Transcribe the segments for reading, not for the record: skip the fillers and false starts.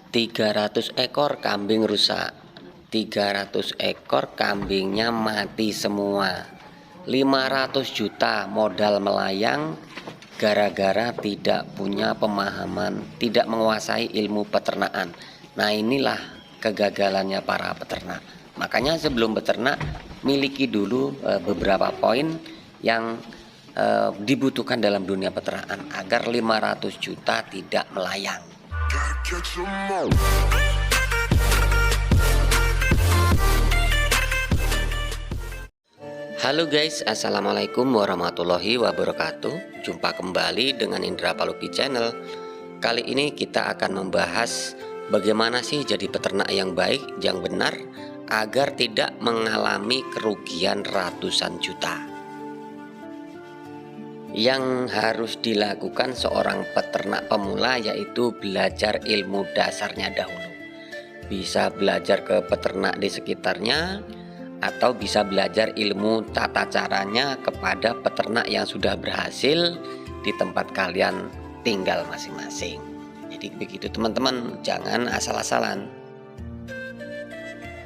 300 ekor kambing rusak. 300 ekor kambingnya mati semua. 500 juta modal melayang gara-gara tidak punya pemahaman, tidak menguasai ilmu peternakan. Nah, inilah kegagalannya para peternak. Makanya sebelum beternak, miliki dulu beberapa poin yang dibutuhkan dalam dunia peternakan agar 500 juta tidak melayang. Halo guys, assalamualaikum warahmatullahi wabarakatuh. Jumpa kembali dengan Indra Palupi Channel. Kali ini kita akan membahas bagaimana sih jadi peternak yang baik, yang benar, agar tidak mengalami kerugian ratusan juta. Yang harus dilakukan seorang peternak pemula yaitu belajar ilmu dasarnya dahulu. Bisa belajar ke peternak di sekitarnya, atau bisa belajar ilmu tata caranya kepada peternak yang sudah berhasil di tempat kalian tinggal masing-masing. Jadi begitu teman-teman, jangan asal-asalan.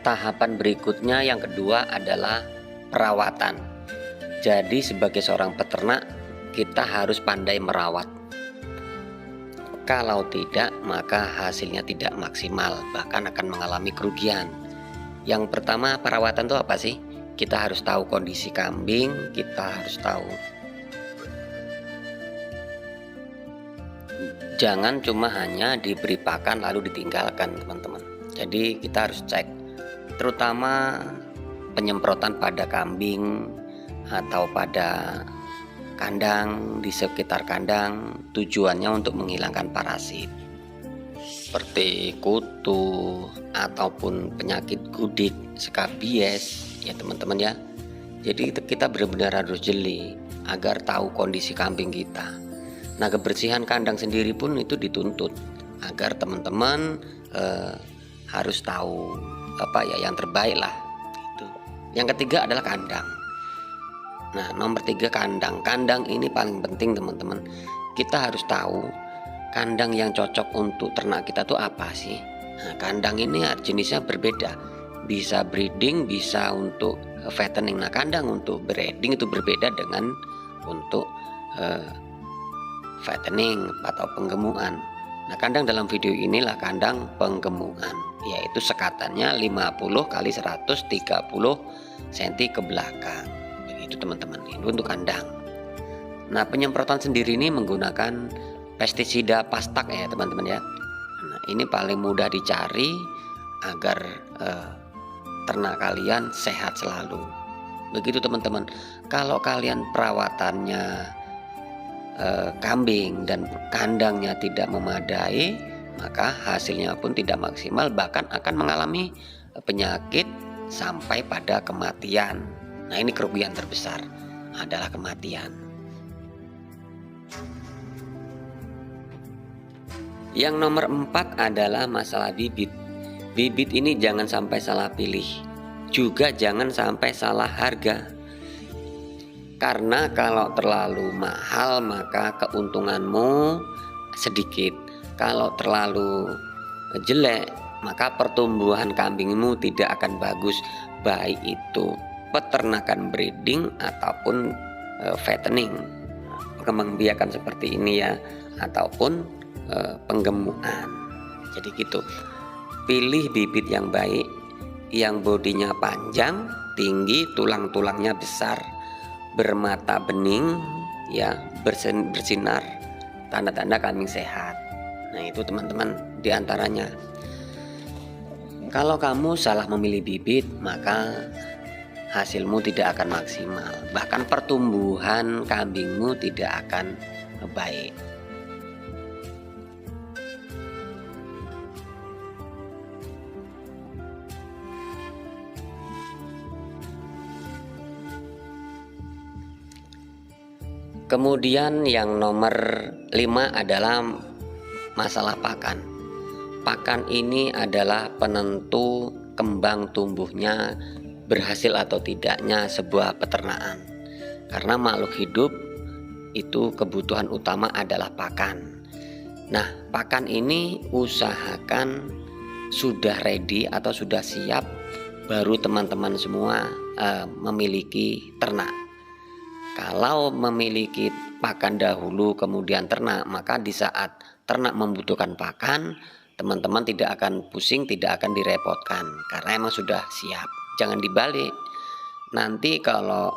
Tahapan berikutnya yang kedua adalah perawatan. Jadi sebagai seorang peternak, kita harus pandai merawat. Kalau tidak, maka hasilnya tidak maksimal, bahkan akan mengalami kerugian. Yang pertama, perawatan itu apa sih? Kita harus tahu kondisi kambing, kita harus tahu. Jangan cuma hanya diberi pakan lalu ditinggalkan, teman-teman. Jadi kita harus cek, terutama penyemprotan pada kambing atau pada kandang, di sekitar kandang, tujuannya untuk menghilangkan parasit seperti kutu ataupun penyakit kudik, skabies ya teman-teman ya. Jadi kita benar-benar harus jeli agar tahu kondisi kambing kita. Nah, kebersihan kandang sendiri pun itu dituntut agar teman-teman harus tahu apa ya yang terbaik lah gitu. Yang ketiga adalah kandang. Nah, nomor 3 kandang. Kandang ini paling penting teman-teman. Kita harus tahu kandang yang cocok untuk ternak kita tuh apa sih. Nah, kandang ini jenisnya berbeda. Bisa breeding, bisa untuk fattening. Nah, kandang untuk breeding itu berbeda dengan untuk fattening atau penggemukan. Nah, kandang dalam video inilah kandang penggemukan, yaitu sekatannya 50 kali 130 cm ke belakang. Begitu teman-teman, ini untuk kandang. Nah, penyemprotan sendiri ini menggunakan pestisida pastak ya teman-teman ya. Nah, ini paling mudah dicari agar ternak kalian sehat selalu. Begitu teman-teman. Kalau kalian perawatannya kambing dan kandangnya tidak memadai, maka hasilnya pun tidak maksimal, bahkan akan mengalami penyakit sampai pada kematian. Nah, ini kerugian terbesar adalah kematian. Yang nomor 4 adalah masalah bibit. Bibit ini jangan sampai salah pilih, juga jangan sampai salah harga. Karena kalau terlalu mahal maka keuntunganmu sedikit. Kalau terlalu jelek maka pertumbuhan kambingmu tidak akan bagus, baik itu peternakan breeding ataupun fattening, pengembang-biakan seperti ini ya, ataupun penggemukan. Jadi gitu. Pilih bibit yang baik, yang bodinya panjang, tinggi, tulang-tulangnya besar, bermata bening ya, bersinar, tanda-tanda kambing sehat. Nah, itu teman-teman diantaranya. Kalau kamu salah memilih bibit, maka hasilmu tidak akan maksimal, bahkan pertumbuhan kambingmu tidak akan baik. Kemudian yang nomor 5 adalah masalah pakan. Pakan ini adalah penentu kembang tumbuhnya berhasil atau tidaknya sebuah peternakan. Karena makhluk hidup itu kebutuhan utama adalah pakan. Nah, pakan ini usahakan sudah ready atau sudah siap baru teman-teman semua memiliki ternak. Kalau memiliki pakan dahulu kemudian ternak, maka di saat ternak membutuhkan pakan, teman-teman tidak akan pusing, tidak akan direpotkan karena emang sudah siap. Jangan dibalik. Nanti kalau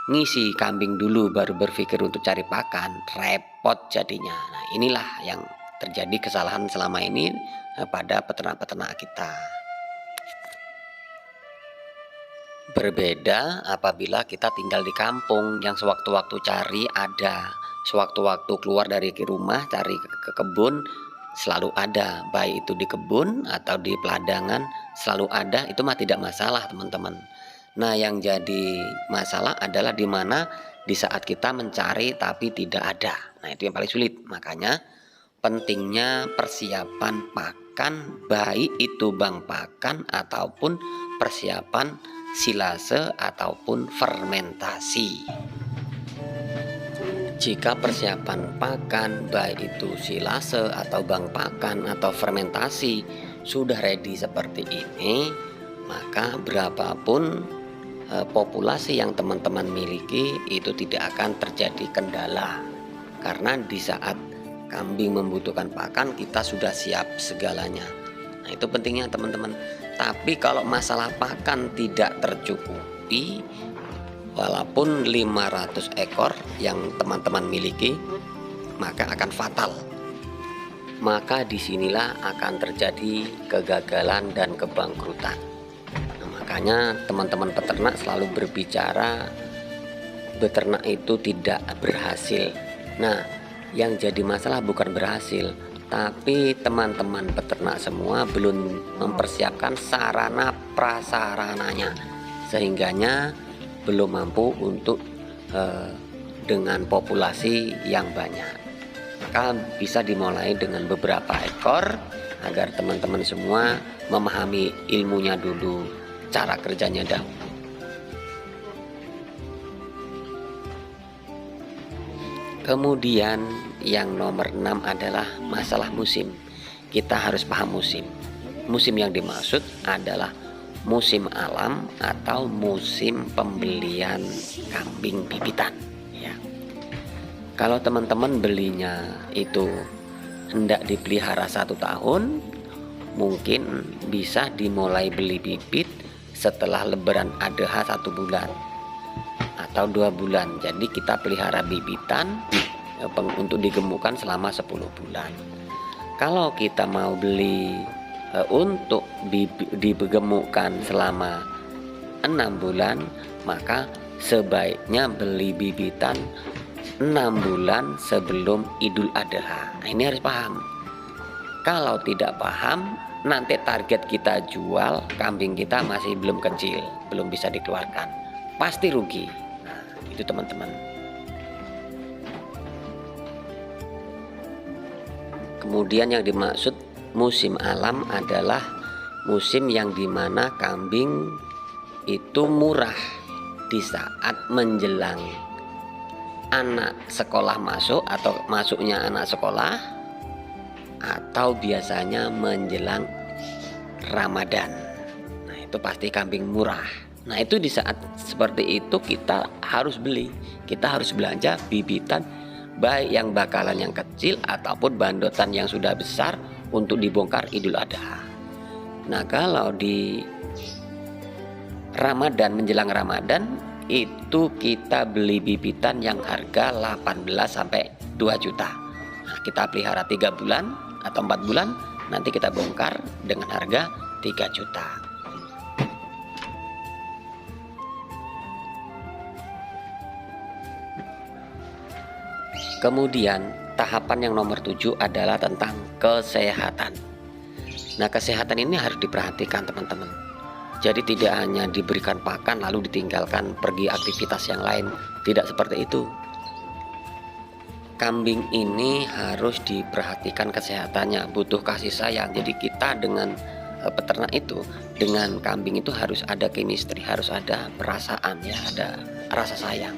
ngisi kambing dulu baru berpikir untuk cari pakan, repot jadinya. Nah, inilah yang terjadi kesalahan selama ini pada peternak-peternak kita. Berbeda apabila kita tinggal di kampung yang sewaktu-waktu cari ada, sewaktu-waktu keluar dari rumah cari ke kebun selalu ada, baik itu di kebun atau di peladangan selalu ada, itu mah tidak masalah teman-teman. Nah, yang jadi masalah adalah di mana di saat kita mencari tapi tidak ada. Nah, itu yang paling sulit. Makanya pentingnya persiapan pakan, baik itu bank pakan ataupun persiapan silase ataupun fermentasi. Jika persiapan pakan baik itu silase atau bank pakan atau fermentasi sudah ready seperti ini, maka berapapun populasi yang teman-teman miliki itu tidak akan terjadi kendala. Karena di saat kambing membutuhkan pakan, kita sudah siap segalanya. Nah, itu pentingnya teman-teman. Tapi kalau masalah pakan tidak tercukupi, walaupun 500 ekor yang teman-teman miliki, maka akan fatal. Maka disinilah akan terjadi kegagalan dan kebangkrutan. Nah, makanya teman-teman peternak selalu berbicara beternak itu tidak berhasil. Nah, yang jadi masalah bukan berhasil, tapi teman-teman peternak semua belum mempersiapkan sarana prasarananya, sehingganya belum mampu untuk dengan populasi yang banyak. Maka bisa dimulai dengan beberapa ekor agar teman-teman semua memahami ilmunya dulu, cara kerjanya dahulu. Kemudian yang nomor 6 adalah masalah musim. Kita harus paham musim. Musim yang dimaksud adalah musim alam atau musim pembelian kambing bibitan ya. Kalau teman-teman belinya itu hendak dipelihara 1 tahun, mungkin bisa dimulai beli bibit setelah Lebaran Adha 1 bulan atau 2 bulan. Jadi kita pelihara bibitan untuk digemukkan selama 10 bulan. Kalau kita mau beli untuk digemukkan selama 6 bulan, maka sebaiknya beli bibitan 6 bulan sebelum Idul Adha. Nah, ini harus paham. Kalau tidak paham, nanti target kita jual kambing kita masih belum kecil, belum bisa dikeluarkan, pasti rugi. Nah, itu teman-teman. Kemudian yang dimaksud musim alam adalah musim yang dimana kambing itu murah di saat menjelang anak sekolah masuk atau masuknya anak sekolah, atau biasanya menjelang Ramadan. Nah, itu pasti kambing murah. Nah, itu di saat seperti itu kita harus beli, kita harus belanja bibitan, baik yang bakalan yang kecil ataupun bandotan yang sudah besar untuk dibongkar Idul Adha. Nah, kalau di Ramadan, menjelang Ramadan, itu kita beli bibitan yang harga 18 sampai 2 juta. Nah, kita pelihara 3 bulan atau 4 bulan, nanti kita bongkar dengan harga 3 juta. Kemudian tahapan yang nomor 7 adalah tentang kesehatan. Nah, kesehatan ini harus diperhatikan teman-teman. Jadi tidak hanya diberikan pakan lalu ditinggalkan pergi aktivitas yang lain. Tidak seperti itu. Kambing ini harus diperhatikan kesehatannya, butuh kasih sayang. Jadi kita dengan peternak itu, dengan kambing itu harus ada chemistry, harus ada perasaan ya, ada rasa sayang.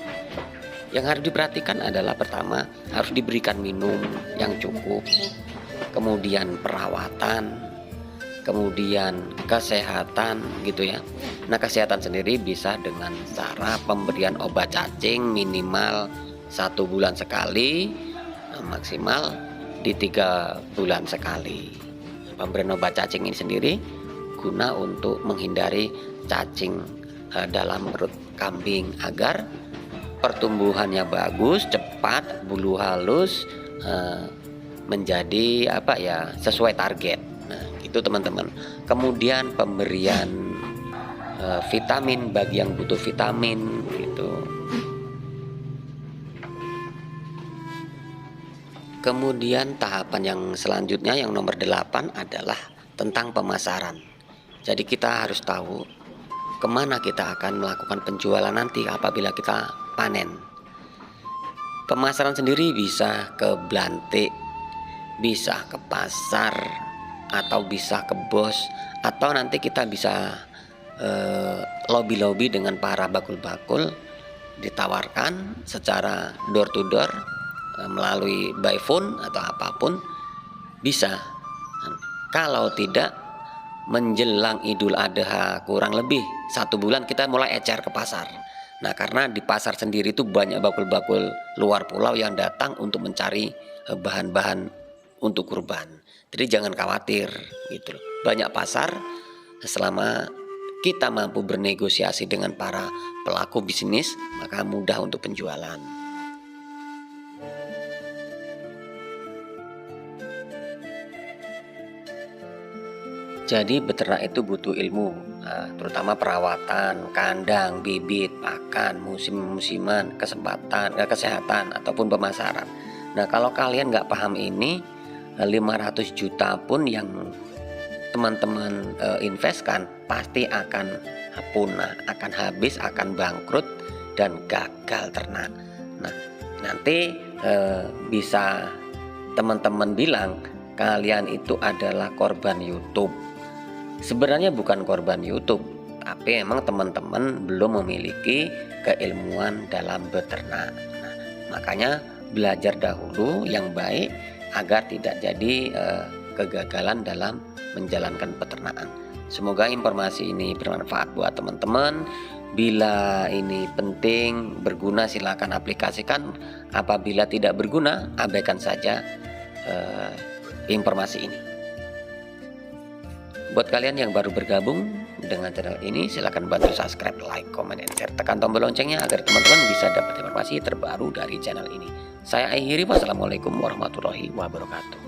Yang harus diperhatikan adalah pertama harus diberikan minum yang cukup. kemudian perawatan, kemudian kesehatan gitu ya. Nah, kesehatan sendiri bisa dengan cara pemberian obat cacing minimal 1 bulan sekali, maksimal di 3 bulan sekali. Pemberian obat cacing ini sendiri guna untuk menghindari cacing dalam perut kambing agar pertumbuhannya bagus, cepat, bulu halus, menjadi sesuai target. Nah, itu teman-teman. Kemudian pemberian vitamin bagi yang butuh vitamin gitu. Kemudian tahapan yang selanjutnya yang nomor 8 adalah tentang pemasaran. Jadi kita harus tahu kemana kita akan melakukan penjualan nanti apabila kita panen. Pemasaran sendiri bisa ke Blantik, bisa ke pasar, atau bisa ke bos, atau nanti kita bisa lobby-lobby dengan para bakul-bakul, ditawarkan secara door to door melalui by phone atau apapun bisa. Kalau tidak, menjelang Idul Adha kurang lebih 1 bulan kita mulai ecer ke pasar. Nah, karena di pasar sendiri itu banyak bakul-bakul luar pulau yang datang untuk mencari bahan-bahan untuk kurban. Jadi jangan khawatir gitu loh. Banyak pasar, selama kita mampu bernegosiasi dengan para pelaku bisnis, maka mudah untuk penjualan. Jadi beternak itu butuh ilmu, terutama perawatan, kandang, bibit, pakan, musim-musiman, kesehatan ataupun pemasaran. Nah, kalau kalian nggak paham ini, 500 juta pun yang teman-teman investkan pasti akan punah, akan habis, akan bangkrut dan gagal ternak. Nah, nanti bisa teman-teman bilang kalian itu adalah korban YouTube. Sebenarnya bukan korban YouTube, tapi emang teman-teman belum memiliki keilmuan dalam beternak. Nah, makanya belajar dahulu yang baik agar tidak jadi kegagalan dalam menjalankan peternakan. Semoga informasi ini bermanfaat buat teman-teman. Bila ini penting, berguna, silakan aplikasikan. Apabila tidak berguna, abaikan saja informasi ini. Buat kalian yang baru bergabung dengan channel ini, silakan bantu subscribe, like, comment, and share. Tekan tombol loncengnya agar teman-teman bisa dapat informasi terbaru dari channel ini. Saya akhiri, wassalamualaikum warahmatullahi wabarakatuh.